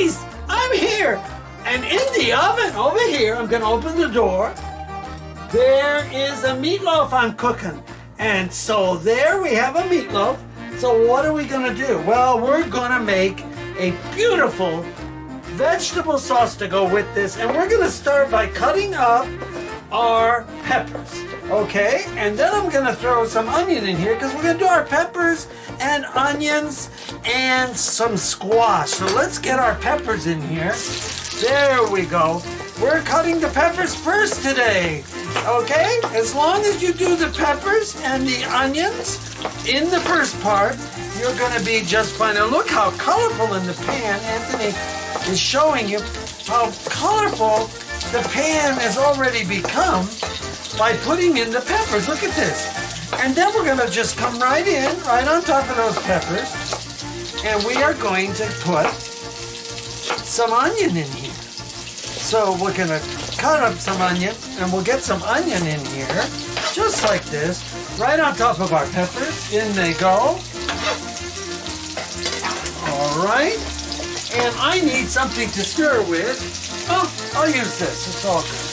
Guys, I'm here. And in the oven over here, I'm gonna open the door. There is a meatloaf I'm cooking. And so there we have a meatloaf. So what are we gonna do? Well, we're gonna make a beautiful vegetable sauce to go with this. And we're gonna start by cutting up our peppers, okay? And then I'm gonna throw some onion in here because we're gonna do our peppers and onions and some squash. So let's get our peppers in here. There we go. We're cutting the peppers first today, okay? As long as you do the peppers and the onions in the first part, you're gonna be just fine. Now look how colorful in the pan. Anthony is showing you how colorful the pan has already become by putting in the peppers. Look at this. And then we're gonna just come right in, right on top of those peppers, and we are going to put some onion in here. So we're gonna cut up some onion, and we'll get some onion in here, just like this, right on top of our peppers. In they go. All right. And I need something to stir with. Oh, I'll use this. It's all good.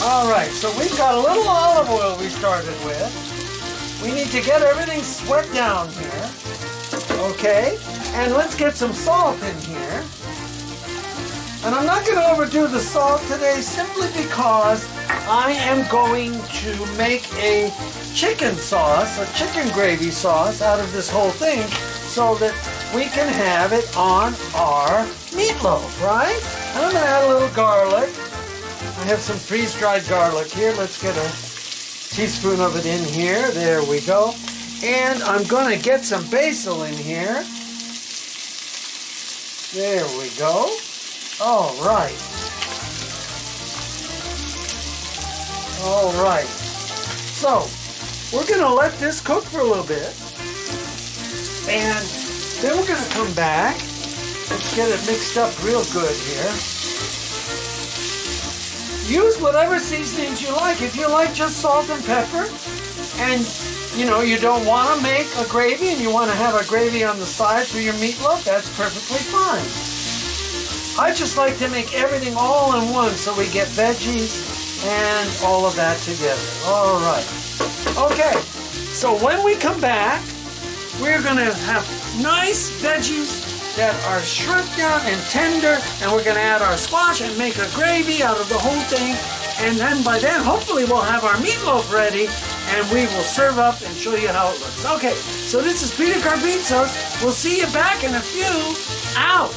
All right, so we've got a little olive oil we started with. We need to get everything sweat down here. Okay, and let's get some salt in here. And I'm not going to overdo the salt today simply because I am going to make a chicken sauce, a chicken gravy sauce out of this whole thing so that we can have it on our meatloaf, right? And I'm going to add a little garlic. I have some freeze-dried garlic here. Let's get a teaspoon of it in here. There we go. And I'm going to get some basil in here. There we go. All right. All right. So, we're going to let this cook for a little bit. And then we're going to come back. Let's get it mixed up real good here. Use whatever seasonings you like. If you like just salt and pepper, and you know you don't want to make a gravy and you want to have a gravy on the side for your meatloaf, that's perfectly fine. I just like to make everything all in one so we get veggies and all of that together. All right. Okay, so when we come back, we're going to have nice veggies that are shrunk down and tender, and we're going to add our squash and make a gravy out of the whole thing. And then by then, hopefully we'll have our meatloaf ready, and we will serve up and show you how it looks. Okay, so this is Peter Carbizos. We'll see you back in a few. Out.